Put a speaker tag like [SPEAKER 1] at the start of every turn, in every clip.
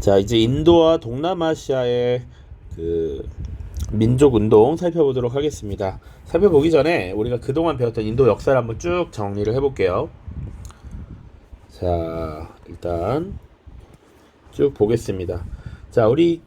[SPEAKER 1] 자, 이제 인도와 동남아시아의 그 민족 운동 살펴보도록 하겠습니다. 살펴보기 전에 우리가 그동안 배웠던 인도 역사를 한번 쭉 정리를 해볼게요. 자, 일단 쭉 보겠습니다. 자, 우리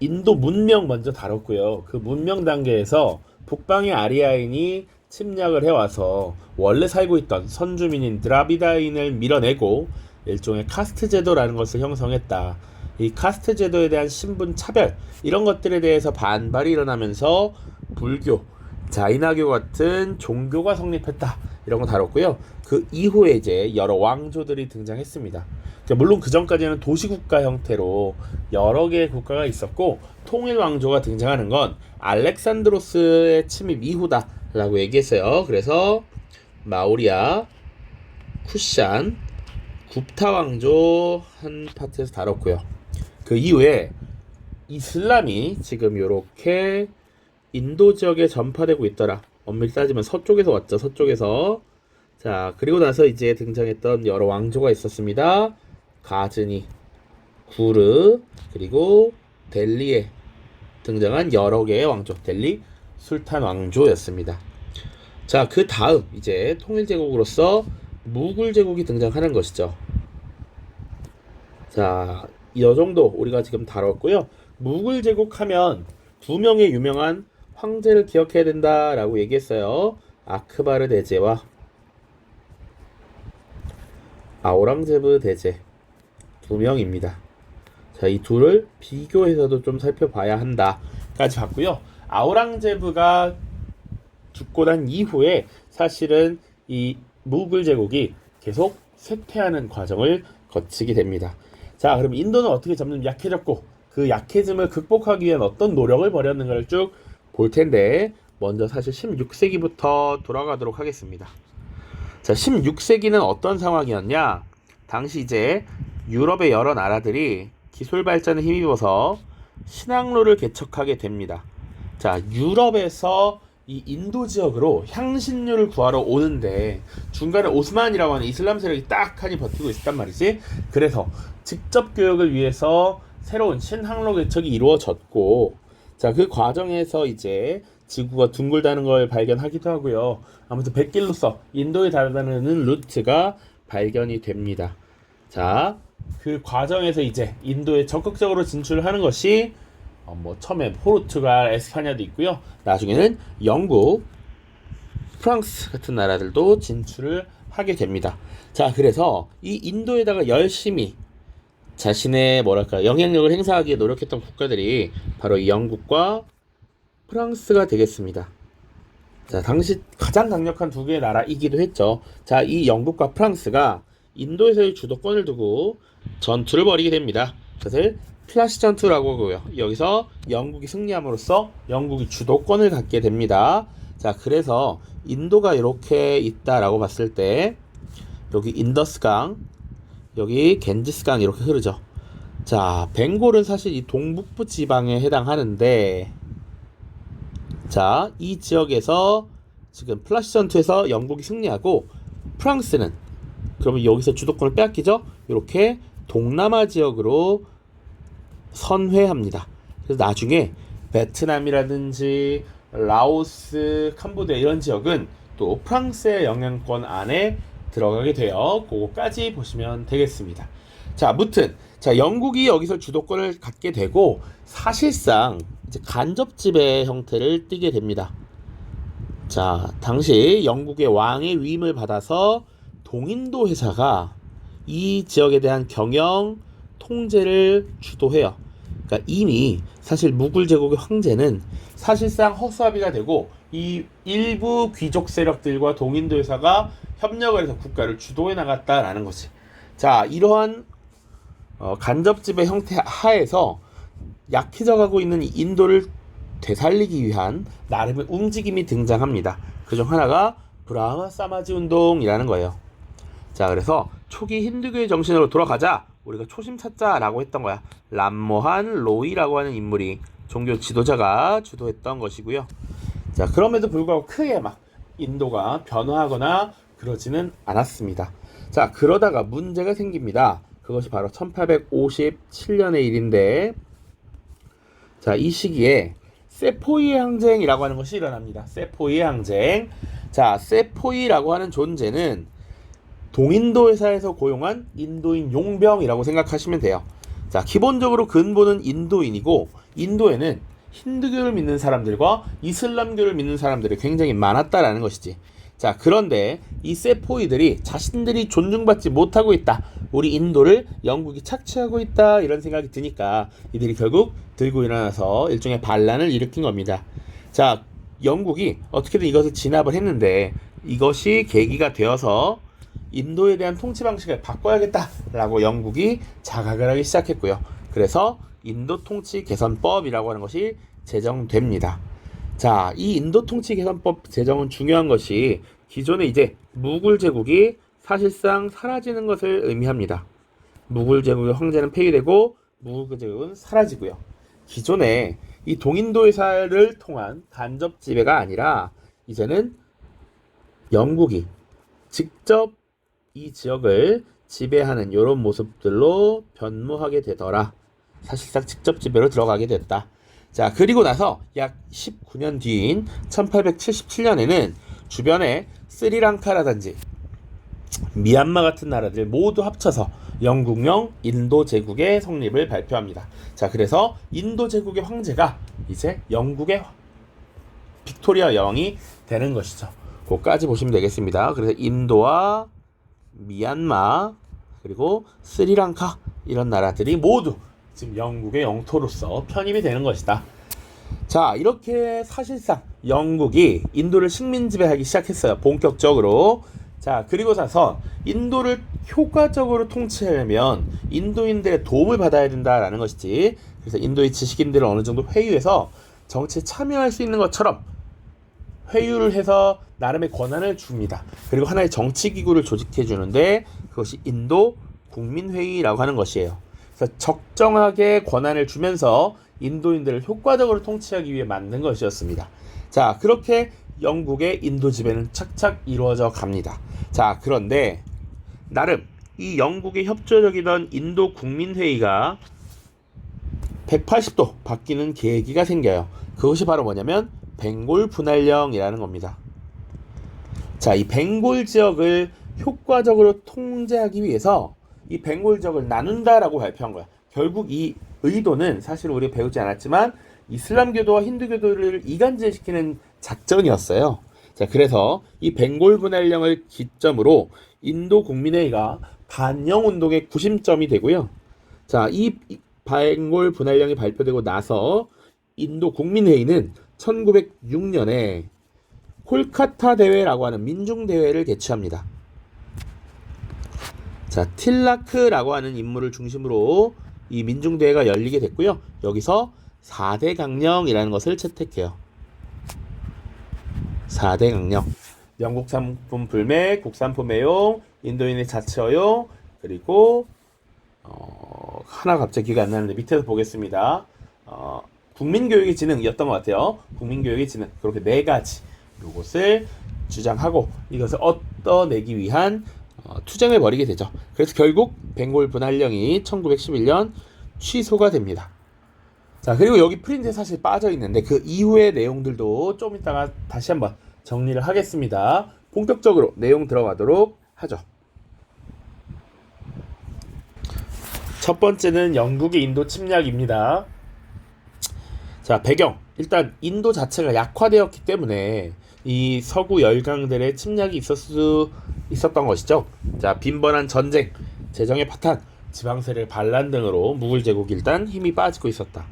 [SPEAKER 1] 인도 문명 먼저 다뤘고요. 그 문명 단계에서 북방의 아리아인이 침략을 해와서 원래 살고 있던 선주민인 드라비다인을 밀어내고 일종의 카스트 제도라는 것을 형성했다. 이 카스트 제도에 대한 신분 차별 이런 것들에 대해서 반발이 일어나면서 불교, 자이나교 같은 종교가 성립했다. 이런 거 다뤘고요. 그 이후에 이제 여러 왕조들이 등장했습니다. 물론 그 전까지는 도시국가 형태로 여러 개의 국가가 있었고 통일 왕조가 등장하는 건 알렉산드로스의 침입 이후다라고 얘기했어요. 그래서 마우리아, 쿠샨, 굽타 왕조 한 파트에서 다뤘고요. 그 이후에 이슬람이 지금 이렇게 인도 지역에 전파되고 있더라. 엄밀히 따지면 서쪽에서 왔죠. 서쪽에서. 자, 그리고 나서 이제 등장했던 여러 왕조가 있었습니다. 가즈니, 구르, 그리고 델리에 등장한 여러 개의 왕조, 델리 술탄 왕조였습니다. 자, 그 다음 이제 통일제국으로서 무굴 제국이 등장하는 것이죠. 자, 이 정도 우리가 지금 다뤘고요. 무굴 제국 하면 두 명의 유명한 황제를 기억해야 된다라고 얘기했어요. 아크바르 대제와 아우랑제브 대제 두 명입니다. 자, 이 둘을 비교해서도 좀 살펴봐야 한다까지 봤고요. 아우랑제브가 죽고 난 이후에 사실은 이 무굴 제국이 계속 쇠퇴하는 과정을 거치게 됩니다. 자, 그럼 인도는 어떻게 점점 약해졌고 그 약해짐을 극복하기 위한 어떤 노력을 벌였는가를 쭉 볼 텐데 먼저 사실 16세기부터 돌아가도록 하겠습니다. 자, 16세기는 어떤 상황이었냐? 당시 이제 유럽의 여러 나라들이 기술 발전에 힘입어서 신항로를 개척하게 됩니다. 자, 유럽에서 이 인도 지역으로 향신료를 구하러 오는데 중간에 오스만이라고 하는 이슬람 세력이 딱하니 버티고 있었단 말이지. 그래서 직접 교역을 위해서 새로운 신항로 개척이 이루어졌고, 자, 그 과정에서 이제 지구가 둥글다는 걸 발견하기도 하고요. 아무튼 백길로서 인도에 달아나는 루트가 발견이 됩니다. 자, 그 과정에서 이제 인도에 적극적으로 진출하는 것이 처음에 포르투갈, 에스파냐도 있고요. 나중에는 영국, 프랑스 같은 나라들도 진출을 하게 됩니다. 자, 그래서 이 인도에다가 열심히 자신의 영향력을 행사하기에 노력했던 국가들이 바로 이 영국과 프랑스가 되겠습니다. 자, 당시 가장 강력한 두 개의 나라이기도 했죠. 자, 이 영국과 프랑스가 인도에서의 주도권을 두고 전투를 벌이게 됩니다. 그것을 플라시 전투라고 하고요. 여기서 영국이 승리함으로써 영국이 주도권을 갖게 됩니다. 자, 그래서 인도가 이렇게 있다라고 봤을 때 여기 인더스강, 여기 겐지스강 이렇게 흐르죠. 자, 벵골은 사실 이 동북부 지방에 해당하는데, 자, 이 지역에서 지금 플라시 전투에서 영국이 승리하고 프랑스는 그러면 여기서 주도권을 빼앗기죠. 이렇게 동남아 지역으로 선회합니다. 그래서 나중에 베트남이라든지 라오스, 캄보디아 이런 지역은 또 프랑스의 영향권 안에 들어가게 돼요. 그거까지 보시면 되겠습니다. 자, 아무튼 영국이 여기서 주도권을 갖게 되고 사실상 이제 간접 지배 형태를 띠게 됩니다. 자, 당시 영국의 왕의 위임을 받아서 동인도 회사가 이 지역에 대한 경영, 통제를 주도해요. 그러니까 이미 사실 무굴 제국의 황제는 사실상 허수아비가 되고 이 일부 귀족 세력들과 동인도 회사가 협력을 해서 국가를 주도해 나갔다라는 거지. 자, 이러한 간접 지배 형태 하에서 약해져가고 있는 인도를 되살리기 위한 나름의 움직임이 등장합니다. 그중 하나가 브라흐마 사마지 운동이라는 거예요. 자, 그래서 초기 힌두교의 정신으로 돌아가자. 우리가 초심 찾자라고 했던 거야. 람모한 로이라고 하는 인물이 종교 지도자가 주도했던 것이고요. 자, 그럼에도 불구하고 크게 막 인도가 변화하거나 그러지는 않았습니다. 자, 그러다가 문제가 생깁니다. 그것이 바로 1857년의 일인데, 자, 이 시기에 세포이의 항쟁이라고 하는 것이 일어납니다. 세포이의 항쟁. 자, 세포이라고 하는 존재는 동인도 회사에서 고용한 인도인 용병이라고 생각하시면 돼요. 자, 기본적으로 근본은 인도인이고, 인도에는 힌두교를 믿는 사람들과 이슬람교를 믿는 사람들이 굉장히 많았다라는 것이지. 자, 그런데 이 세포이들이 자신들이 존중받지 못하고 있다, 우리 인도를 영국이 착취하고 있다, 이런 생각이 드니까 이들이 결국 들고 일어나서 일종의 반란을 일으킨 겁니다. 자, 영국이 어떻게든 이것을 진압을 했는데 이것이 계기가 되어서 인도에 대한 통치 방식을 바꿔야겠다라고 영국이 자각을 하기 시작했고요. 그래서 인도 통치 개선법이라고 하는 것이 제정됩니다. 자, 이 인도 통치 개선법 제정은 중요한 것이 기존에 이제 무굴 제국이 사실상 사라지는 것을 의미합니다. 무굴 제국의 황제는 폐위되고 무굴 제국은 사라지고요. 기존에 이 동인도 회사를 통한 간접 지배가 아니라 이제는 영국이 직접 이 지역을 지배하는 이런 모습들로 변모하게 되더라. 사실상 직접 지배로 들어가게 됐다. 자, 그리고 나서 약 19년 뒤인 1877년에는 주변에 스리랑카라든지 미얀마 같은 나라들 모두 합쳐서 영국령 인도 제국의 성립을 발표합니다. 자, 그래서 인도 제국의 황제가 이제 영국의 빅토리아 여왕이 되는 것이죠. 그거까지 보시면 되겠습니다. 그래서 인도와 미얀마 그리고 스리랑카 이런 나라들이 모두 지금 영국의 영토로서 편입이 되는 것이다. 자, 이렇게 사실상 영국이 인도를 식민 지배하기 시작했어요. 본격적으로. 자, 그리고 나서 인도를 효과적으로 통치하려면 인도인들의 도움을 받아야 된다라는 것이지. 그래서 인도의 지식인들을 어느 정도 회유해서 정치에 참여할 수 있는 것처럼 회유를 해서 나름의 권한을 줍니다. 그리고 하나의 정치기구를 조직해 주는데 그것이 인도 국민회의라고 하는 것이에요. 그래서 적정하게 권한을 주면서 인도인들을 효과적으로 통치하기 위해 만든 것이었습니다. 자, 그렇게 영국의 인도 지배는 착착 이루어져 갑니다. 자, 그런데 나름 이 영국의 협조적이던 인도 국민회의가 180도 바뀌는 계기가 생겨요. 그것이 바로 뭐냐면 벵골 분할령이라는 겁니다. 자, 이 벵골 지역을 효과적으로 통제하기 위해서 이 벵골 지역을 나눈다라고 발표한 거야. 결국 이 의도는 사실 우리 배우지 않았지만 이슬람교도와 힌두교도를 이간질시키는 작전이었어요. 자, 그래서 이 벵골 분할령을 기점으로 인도 국민회의가 반영 운동의 구심점이 되고요. 자, 이 벵골 분할령이 발표되고 나서 인도 국민회의는 1906년에 콜카타 대회라고 하는 민중 대회를 개최합니다. 자, 틸라크라고 하는 인물을 중심으로 이 민중 대회가 열리게 됐고요. 여기서 4대 강령이라는 것을 채택해요. 4대 강령. 영국 상품 불매, 국산품 애용, 인도인의 자치 허용, 그리고 하나 갑자기 기가 안 나는데 밑에서 보겠습니다. 국민교육의 진흥이었던 것 같아요. 국민교육의 진흥. 그렇게 4가지 요것을 주장하고 이것을 얻어내기 위한 투쟁을 벌이게 되죠. 그래서 결국 벵골 분할령이 1911년 취소가 됩니다. 자, 그리고 여기 프린트에 사실 빠져 있는데 그 이후의 내용들도 좀 이따가 다시 한번 정리를 하겠습니다. 본격적으로 내용 들어가도록 하죠. 첫 번째는 영국의 인도 침략입니다. 자, 배경. 일단 인도 자체가 약화되었기 때문에 이 서구 열강들의 침략이 있었던 것이죠. 자, 빈번한 전쟁, 재정의 파탄, 지방세력 반란 등으로 무굴 제국이 일단 힘이 빠지고 있었다.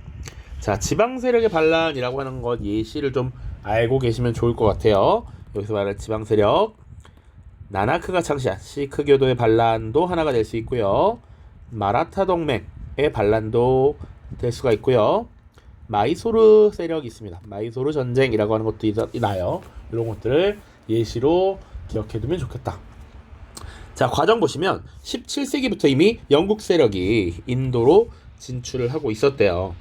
[SPEAKER 1] 자, 지방세력의 반란이라고 하는 것 예시를 좀 알고 계시면 좋을 것 같아요. 여기서 말하는 지방세력, 나나크가 창시한 시크교도의 반란도 하나가 될 수 있고요. 마라타 동맹의 반란도 될 수가 있고요. 마이소르 세력이 있습니다. 마이소르 전쟁이라고 하는 것도 나요. 이런 것들을 예시로 기억해두면 좋겠다. 자, 과정 보시면 17세기부터 이미 영국 세력이 인도로 진출을 하고 있었대요.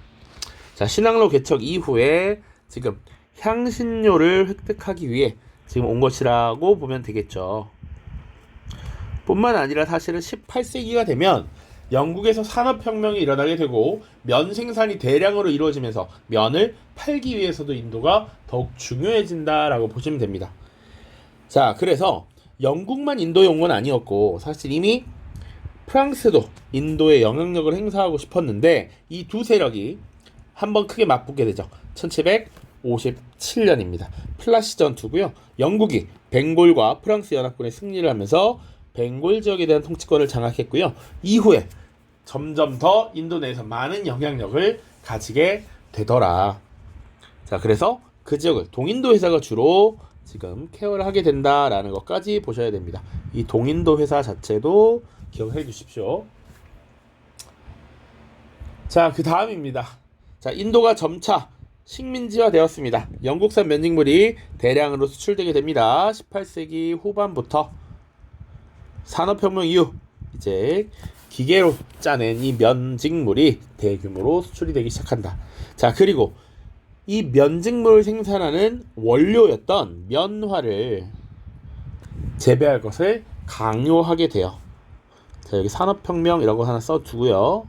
[SPEAKER 1] 자, 신항로 개척 이후에 지금 향신료를 획득하기 위해 지금 온 것이라고 보면 되겠죠. 뿐만 아니라 사실은 18세기가 되면 영국에서 산업혁명이 일어나게 되고 면 생산이 대량으로 이루어지면서 면을 팔기 위해서도 인도가 더욱 중요해진다라고 보시면 됩니다. 자, 그래서 영국만 인도에 온 건 아니었고 사실 이미 프랑스도 인도에 영향력을 행사하고 싶었는데 이 두 세력이 한번 크게 맞붙게 되죠. 1757년입니다. 플라시 전투고요. 영국이 벵골과 프랑스 연합군의 승리를 하면서 벵골 지역에 대한 통치권을 장악했고요. 이후에 점점 더 인도 내에서 많은 영향력을 가지게 되더라. 자, 그래서 그 지역을 동인도 회사가 주로 지금 케어를 하게 된다라는 것까지 보셔야 됩니다. 이 동인도 회사 자체도 기억해 주십시오. 자, 그 다음입니다. 자, 인도가 점차 식민지화 되었습니다. 영국산 면직물이 대량으로 수출되게 됩니다. 18세기 후반부터 산업혁명 이후 이제 기계로 짜낸 이 면직물이 대규모로 수출이 되기 시작한다. 자, 그리고 이 면직물을 생산하는 원료였던 면화를 재배할 것을 강요하게 돼요. 자, 여기 산업혁명이라고 하나 써두고요.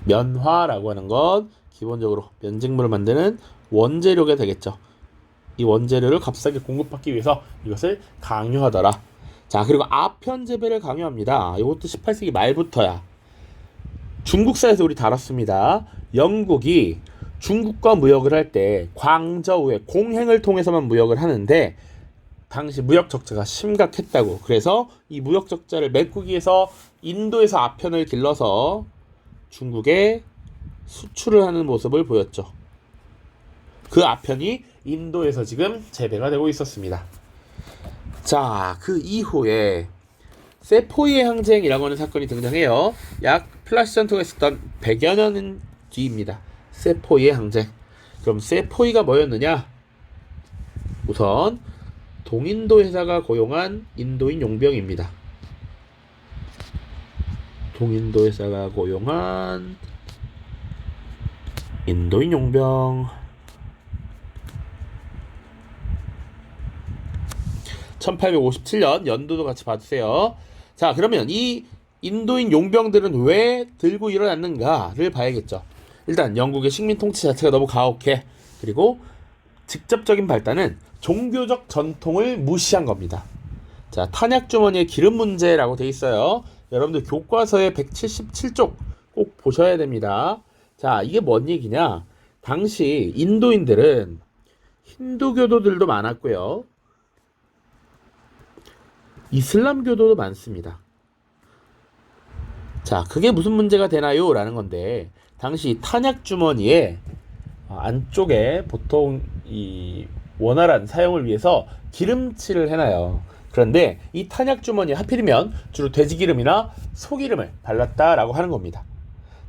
[SPEAKER 1] 면화라고 하는 건 기본적으로 면직물을 만드는 원재료가 되겠죠. 이 원재료를 값싸게 공급받기 위해서 이것을 강요하더라. 자, 그리고 아편 재배를 강요합니다. 이것도 18세기 말부터야. 중국사에서 우리 다뤘습니다. 영국이 중국과 무역을 할 때 광저우의 공행을 통해서만 무역을 하는데 당시 무역 적자가 심각했다고. 그래서 이 무역 적자를 메꾸기 위해서 인도에서 아편을 길러서 중국에 수출을 하는 모습을 보였죠. 그 아편이 인도에서 지금 재배가 되고 있었습니다. 자, 그 이후에 세포이의 항쟁이라고 하는 사건이 등장해요. 약 플라시 전투가 있었던 100여 년 뒤입니다. 세포이의 항쟁. 그럼 세포이가 뭐였느냐? 우선 동인도 회사가 고용한 인도인 용병입니다. 동인도 회사가 고용한 인도인 용병. 1857년 연도도 같이 봐주세요. 자, 그러면 이 인도인 용병들은 왜 들고 일어났는가를 봐야겠죠. 일단 영국의 식민 통치 자체가 너무 가혹해. 그리고 직접적인 발단은 종교적 전통을 무시한 겁니다. 자, 탄약 주머니의 기름 문제라고 돼 있어요. 여러분들 교과서의 177쪽 꼭 보셔야 됩니다. 자, 이게 뭔 얘기냐? 당시 인도인들은 힌두교도들도 많았고요. 이슬람교도도 많습니다. 자, 그게 무슨 문제가 되나요? 라는 건데, 당시 탄약 주머니에 안쪽에 보통 이 원활한 사용을 위해서 기름칠을 해놔요. 그런데 이 탄약 주머니에 하필이면 주로 돼지기름이나 소기름을 발랐다라고 하는 겁니다.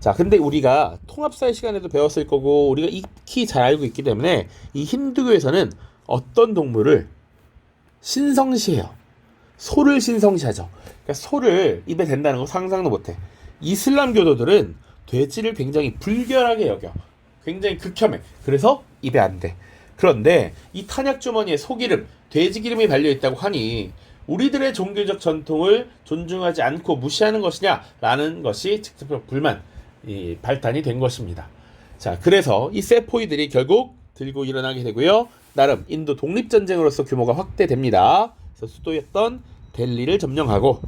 [SPEAKER 1] 자, 근데 우리가 통합사회 시간에도 배웠을 거고 우리가 익히 잘 알고 있기 때문에 이 힌두교에서는 어떤 동물을 신성시해요. 소를 신성시하죠. 그러니까 소를 입에 댄다는 거 상상도 못해. 이슬람교도들은 돼지를 굉장히 불결하게 여겨. 굉장히 극혐해. 그래서 입에 안 대. 그런데 이 탄약 주머니에 소기름, 돼지기름이 발려있다고 하니 우리들의 종교적 전통을 존중하지 않고 무시하는 것이냐라는 것이 직접적 불만, 발단이 된 것입니다. 자, 그래서 이 세포이들이 결국 들고 일어나게 되고요. 나름 인도 독립전쟁으로서 규모가 확대됩니다. 그래서 수도였던 델리를 점령하고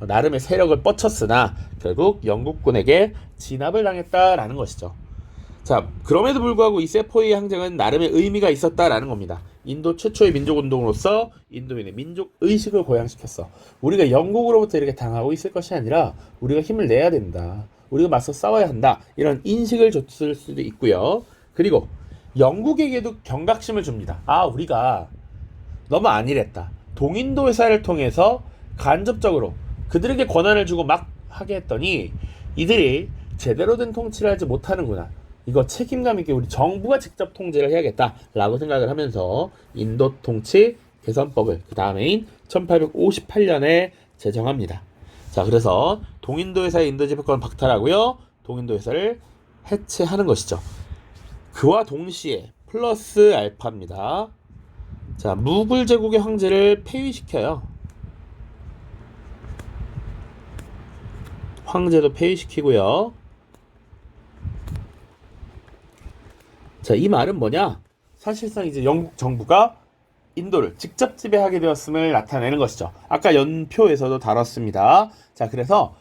[SPEAKER 1] 나름의 세력을 뻗쳤으나 결국 영국군에게 진압을 당했다라는 것이죠. 자, 그럼에도 불구하고 이 세포이 항쟁은 나름의 의미가 있었다라는 겁니다. 인도 최초의 민족운동으로서 인도인의 민족의식을 고양시켰어. 우리가 영국으로부터 이렇게 당하고 있을 것이 아니라 우리가 힘을 내야 된다. 우리가 맞서 싸워야 한다. 이런 인식을 줬을 수도 있고요. 그리고 영국에게도 경각심을 줍니다. 아, 우리가 너무 안일했다. 동인도 회사를 통해서 간접적으로 그들에게 권한을 주고 막 하게 했더니 이들이 제대로 된 통치를 하지 못하는구나. 이거 책임감 있게 우리 정부가 직접 통제를 해야겠다라고 생각을 하면서 인도 통치 개선법을 그 다음해인 1858년에 제정합니다. 자, 그래서 동인도 회사의 인도 지배권 박탈하고요. 동인도 회사를 해체하는 것이죠. 그와 동시에 플러스 알파입니다. 자, 무굴 제국의 황제를 폐위시켜요. 황제도 폐위시키고요. 자, 이 말은 뭐냐? 사실상 이제 영국 정부가 인도를 직접 지배하게 되었음을 나타내는 것이죠. 아까 연표에서도 다뤘습니다. 자, 그래서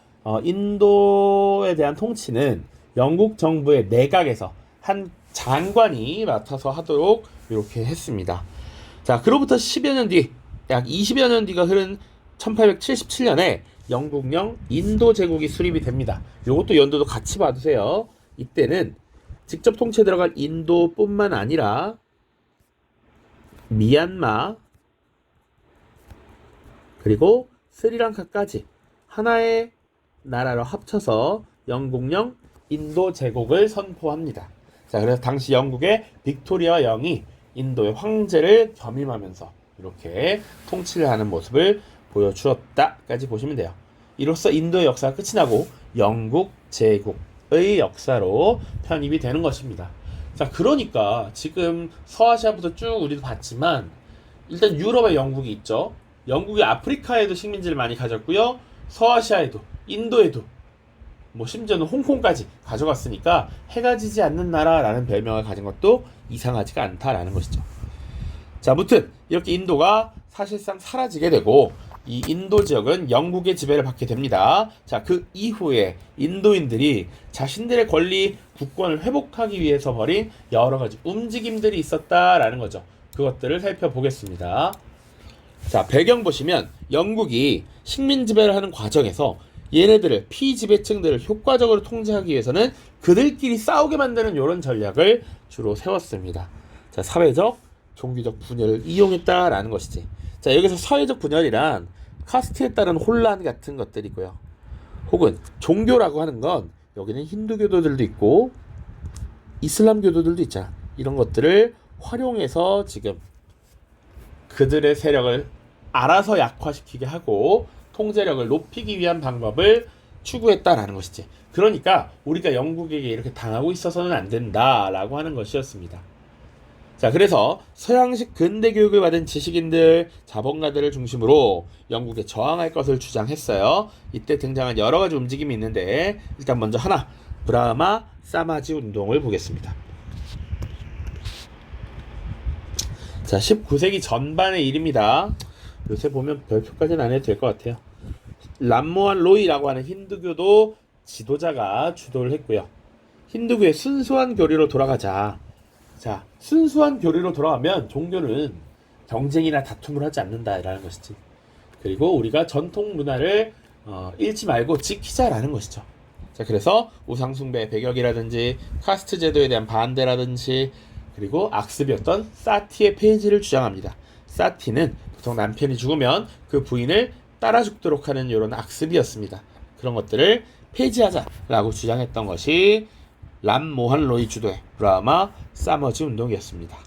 [SPEAKER 1] 인도에 대한 통치는 영국 정부의 내각에서 한 장관이 맡아서 하도록 이렇게 했습니다. 자, 그로부터 10여 년 뒤, 약 20여 년 뒤가 흐른 1877년에 영국령 인도 제국이 수립이 됩니다. 요것도 연도도 같이 봐두세요. 이때는 직접 통치에 들어간 인도뿐만 아니라 미얀마 그리고 스리랑카까지 하나의 나라로 합쳐서 영국령 인도 제국을 선포합니다. 자, 그래서 당시 영국의 빅토리아 영이 인도의 황제를 겸임하면서 이렇게 통치를 하는 모습을 보여주었다까지 보시면 돼요. 이로써 인도의 역사가 끝이 나고 영국 제국의 역사로 편입이 되는 것입니다. 자, 그러니까 지금 서아시아부터 쭉 우리도 봤지만 일단 유럽에 영국이 있죠. 영국이 아프리카에도 식민지를 많이 가졌고요. 서아시아에도 인도에도 뭐 심지어는 홍콩까지 가져갔으니까 해가 지지 않는 나라라는 별명을 가진 것도 이상하지가 않다라는 것이죠. 자, 아무튼 이렇게 인도가 사실상 사라지게 되고 이 인도 지역은 영국의 지배를 받게 됩니다. 자, 그 이후에 인도인들이 자신들의 권리, 국권을 회복하기 위해서 벌인 여러 가지 움직임들이 있었다라는 거죠. 그것들을 살펴보겠습니다. 자, 배경 보시면 영국이 식민 지배를 하는 과정에서 얘네들을 피지배층들을 효과적으로 통제하기 위해서는 그들끼리 싸우게 만드는 이런 전략을 주로 세웠습니다. 자, 사회적, 종교적 분열을 이용했다라는 것이지. 자, 여기서 사회적 분열이란 카스트에 따른 혼란 같은 것들이고요. 혹은 종교라고 하는 건 여기는 힌두교도들도 있고 이슬람교도들도 있잖아. 이런 것들을 활용해서 지금 그들의 세력을 알아서 약화시키게 하고 통제력을 높이기 위한 방법을 추구했다라는 것이지. 그러니까 우리가 영국에게 이렇게 당하고 있어서는 안 된다라고 하는 것이었습니다. 자, 그래서 서양식 근대 교육을 받은 지식인들, 자본가들을 중심으로 영국에 저항할 것을 주장했어요. 이때 등장한 여러 가지 움직임이 있는데 일단 먼저 하나, 브라마 사마지 운동을 보겠습니다. 자, 19세기 전반의 일입니다. 요새 보면 별표까지는 안 해도 될 것 같아요. 람모한 로이라고 하는 힌두교도 지도자가 주도를 했고요. 힌두교의 순수한 교리로 돌아가자. 자, 순수한 교리로 돌아가면 종교는 경쟁이나 다툼을 하지 않는다라는 것이지. 그리고 우리가 전통 문화를 잃지 말고 지키자라는 것이죠. 자, 그래서 우상숭배 배격이라든지 카스트 제도에 대한 반대라든지 그리고 악습이었던 사티의 폐지를 주장합니다. 사티는 보통 남편이 죽으면 그 부인을 따라 죽도록 하는 이런 악습이었습니다. 그런 것들을 폐지하자라고 주장했던 것이 람모한 로이 주도의 브라마 사머지 운동이었습니다.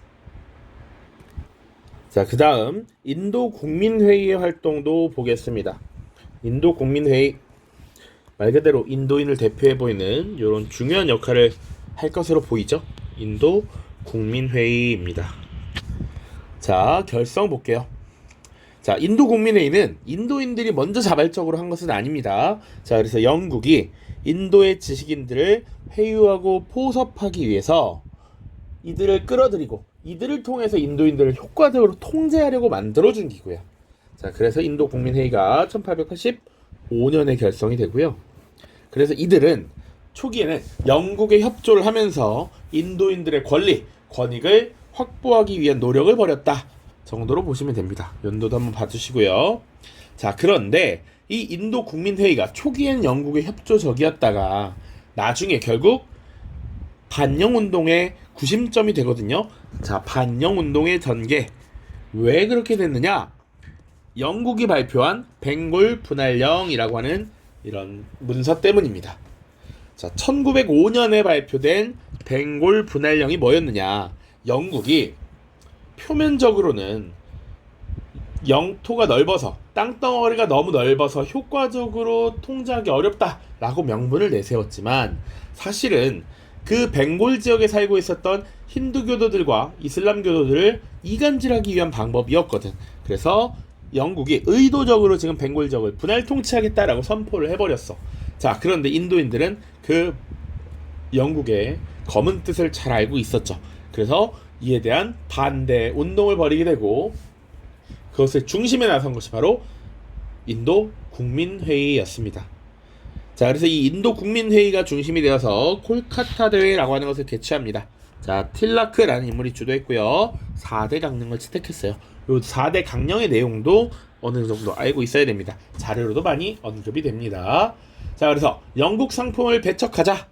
[SPEAKER 1] 자, 그 다음 인도 국민회의의 활동도 보겠습니다. 인도 국민회의, 말 그대로 인도인을 대표해 보이는 이런 중요한 역할을 할 것으로 보이죠. 인도 국민회의입니다. 자, 결성 볼게요. 자, 인도 국민회의는 인도인들이 먼저 자발적으로 한 것은 아닙니다. 자, 그래서 영국이 인도의 지식인들을 회유하고 포섭하기 위해서 이들을 끌어들이고 이들을 통해서 인도인들을 효과적으로 통제하려고 만들어준 기구야. 자, 그래서 인도 국민회의가 1885년에 결성이 되고요. 그래서 이들은 초기에는 영국에 협조를 하면서 인도인들의 권리, 권익을 확보하기 위한 노력을 벌였다 정도로 보시면 됩니다. 연도도 한번 봐주시고요. 자, 그런데 이 인도 국민회의가 초기엔 영국의 협조적이었다가 나중에 결국 반영운동의 구심점이 되거든요. 자, 반영운동의 전개. 왜 그렇게 됐느냐? 영국이 발표한 벵골 분할령이라고 하는 이런 문서 때문입니다. 자, 1905년에 발표된 벵골 분할령이 뭐였느냐? 영국이 표면적으로는 영토가 넓어서 땅덩어리가 너무 넓어서 효과적으로 통제하기 어렵다라고 명분을 내세웠지만 사실은 그 벵골 지역에 살고 있었던 힌두교도들과 이슬람교도들을 이간질하기 위한 방법이었거든. 그래서 영국이 의도적으로 지금 벵골 지역을 분할 통치하겠다라고 선포를 해버렸어. 자, 그런데 인도인들은 그 영국의 검은 뜻을 잘 알고 있었죠. 그래서 이에 대한 반대 운동을 벌이게 되고 그것의 중심에 나선 것이 바로 인도 국민회의였습니다. 자, 그래서 이 인도 국민회의가 중심이 되어서 콜카타 대회라고 하는 것을 개최합니다. 자, 틸라크라는 인물이 주도했고요. 4대 강령을 채택했어요. 요 4대 강령의 내용도 어느 정도 알고 있어야 됩니다. 자료로도 많이 언급이 됩니다. 자, 그래서 영국 상품을 배척하자.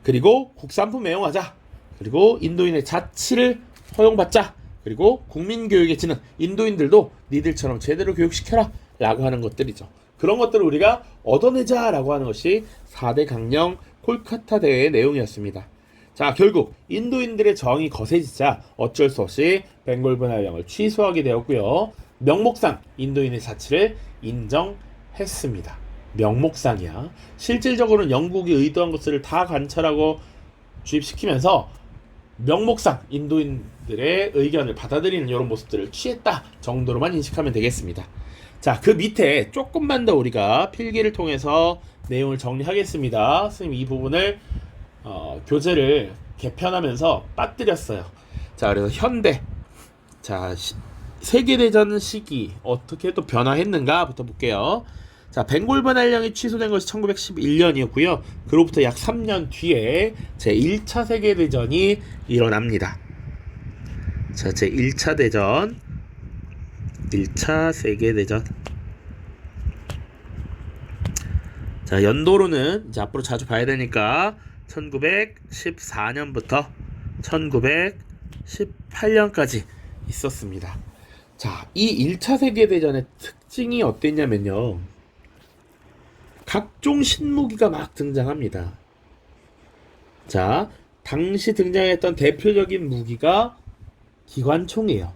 [SPEAKER 1] 그리고 국산품 애용하자. 그리고 인도인의 자치를 허용받자. 그리고 국민교육의 진흥. 인도인들도 니들처럼 제대로 교육시켜라. 라고 하는 것들이죠. 그런 것들을 우리가 얻어내자 라고 하는 것이 4대 강령 콜카타 대회의 내용이었습니다. 자, 결국 인도인들의 저항이 거세지자 어쩔 수 없이 벵골 분할령을 취소하게 되었고요. 명목상 인도인의 자치를 인정했습니다. 명목상이야. 실질적으로는 영국이 의도한 것을 다 관찰하고 주입시키면서 명목상 인도인들의 의견을 받아들이는 이런 모습들을 취했다 정도로만 인식하면 되겠습니다. 자, 그 밑에 조금만 더 우리가 필기를 통해서 내용을 정리하겠습니다. 선생님 이 부분을 교재를 개편하면서 빠뜨렸어요. 자, 그래서 현대, 자, 세계대전 시기 어떻게 또 변화했는가부터 볼게요. 자, 벵골 분할령이 취소된 것이 1911년이었고요. 그로부터 약 3년 뒤에 제1차 세계대전이 일어납니다. 자, 제1차 대전, 1차 세계대전. 자, 연도로는 이제 앞으로 자주 봐야 되니까 1914년부터 1918년까지 있었습니다. 자, 이 1차 세계대전의 특징이 어땠냐면요. 각종 신무기가 막 등장합니다. 자, 당시 등장했던 대표적인 무기가 기관총이에요.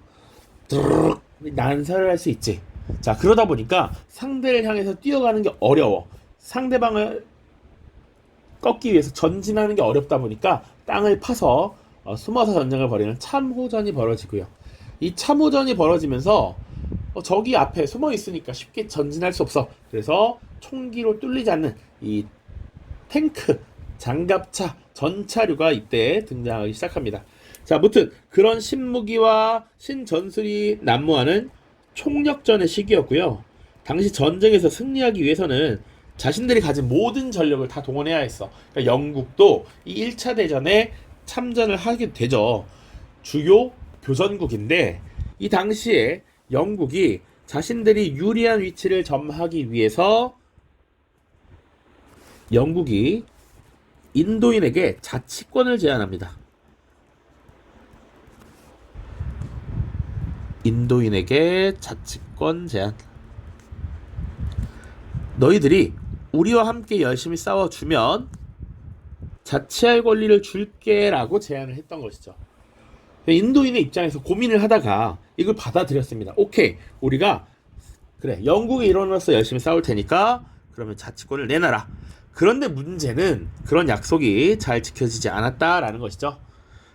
[SPEAKER 1] 난사를 할 수 있지. 자, 그러다 보니까 상대를 향해서 뛰어가는 게 어려워. 상대방을 꺾기 위해서 전진하는 게 어렵다 보니까 땅을 파서 숨어서 전쟁을 벌이는 참호전이 벌어지고요. 이 참호전이 벌어지면서 적이 앞에 숨어 있으니까 쉽게 전진할 수 없어. 그래서 총기로 뚫리지 않는 이 탱크, 장갑차, 전차류가 이때 등장하기 시작합니다. 자, 무튼 그런 신무기와 신전술이 난무하는 총력전의 시기였고요. 당시 전쟁에서 승리하기 위해서는 자신들이 가진 모든 전력을 다 동원해야 했어. 그러니까 영국도 이 1차 대전에 참전을 하게 되죠. 주요 교전국인데 이 당시에 영국이 자신들이 유리한 위치를 점하기 위해서 영국이 인도인에게 자치권을 제안합니다. 인도인에게 자치권 제안. 너희들이 우리와 함께 열심히 싸워주면 자치할 권리를 줄게 라고 제안을 했던 것이죠. 인도인의 입장에서 고민을 하다가 이걸 받아들였습니다. 오케이, 우리가 그래, 영국이 일원으로서 열심히 싸울 테니까 그러면 자치권을 내놔라. 그런데 문제는 그런 약속이 잘 지켜지지 않았다라는 것이죠.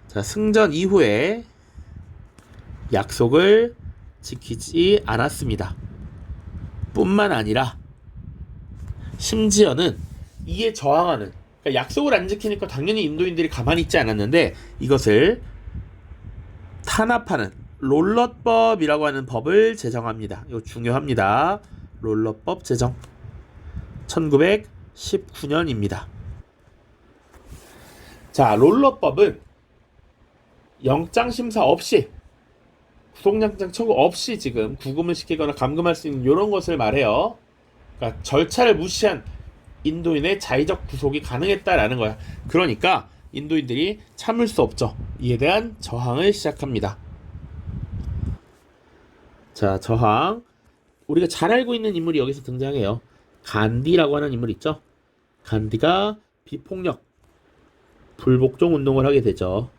[SPEAKER 1] 자, 승전 이후에 약속을 지키지 않았습니다. 뿐만 아니라 심지어는 이에 저항하는, 그러니까 약속을 안 지키니까 당연히 인도인들이 가만히 있지 않았는데 이것을 탄압하는 롤러법이라고 하는 법을 제정합니다. 이거 중요합니다. 롤러법 제정 1919년입니다. 자, 롤러법은 영장심사 없이 구속영장 청구 없이 지금 구금을 시키거나 감금할 수 있는 이런 것을 말해요. 그러니까 절차를 무시한 인도인의 자의적 구속이 가능했다라는 거야. 그러니까 인도인들이 참을 수 없죠. 이에 대한 저항을 시작합니다. 자, 저항. 우리가 잘 알고 있는 인물이 여기서 등장해요. 간디라고 하는 인물 있죠. 간디가 비폭력, 불복종 운동을 하게 되죠.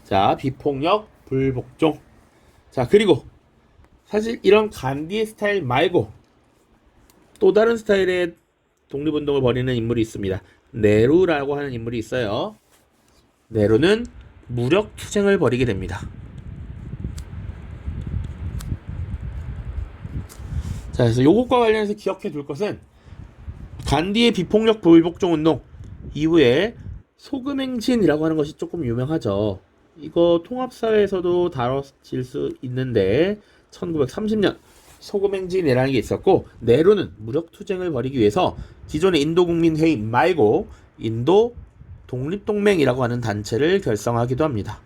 [SPEAKER 1] 자, 비폭력, 불복종. 자, 그리고 사실 이런 간디의 스타일 말고 또 다른 스타일의 독립운동을 벌이는 인물이 있습니다. 네루라고 하는 인물이 있어요. 네루는 무력투쟁을 벌이게 됩니다. 자, 그래서 요것과 관련해서 기억해 둘 것은 간디의 비폭력 불복종 운동 이후에 소금행진이라고 하는 것이 조금 유명하죠. 이거 통합사회에서도 다뤄질 수 있는데 1930년 소금행진이라는 게 있었고, 네로는 무력투쟁을 벌이기 위해서 기존의 인도국민회의 말고 인도 독립동맹이라고 하는 단체를 결성하기도 합니다.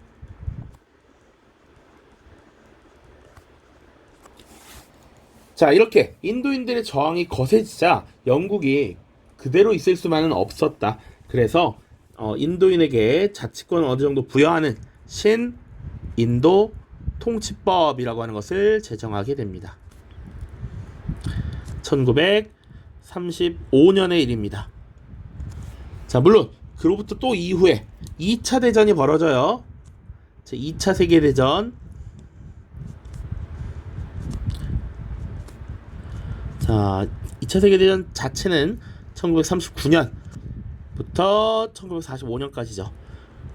[SPEAKER 1] 자, 이렇게 인도인들의 저항이 거세지자 영국이 그대로 있을 수만은 없었다. 그래서 인도인에게 자치권을 어느 정도 부여하는 신인도 통치법이라고 하는 것을 제정하게 됩니다. 1935년의 일입니다. 자, 물론 그로부터 또 이후에 2차 대전이 벌어져요. 제 2차 세계대전. 자, 2차 세계대전 자체는 1939년부터 1945년까지죠.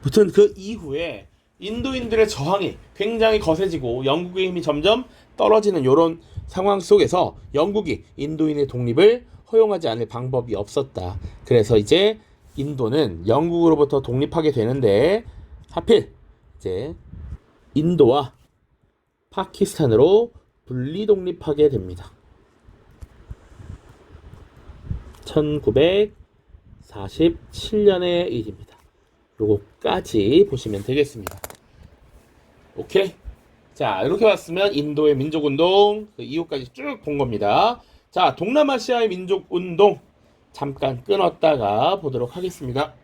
[SPEAKER 1] 무튼 그 이후에 인도인들의 저항이 굉장히 거세지고 영국의 힘이 점점 떨어지는 이런 상황 속에서 영국이 인도인의 독립을 허용하지 않을 방법이 없었다. 그래서 이제 인도는 영국으로부터 독립하게 되는데 하필 이제 인도와 파키스탄으로 분리 독립하게 됩니다. 1947년의 일입니다. 요거까지 보시면 되겠습니다. 오케이? 자, 이렇게 봤으면 인도의 민족운동 그 이후까지 쭉 본 겁니다. 자, 동남아시아의 민족운동 잠깐 끊었다가 보도록 하겠습니다.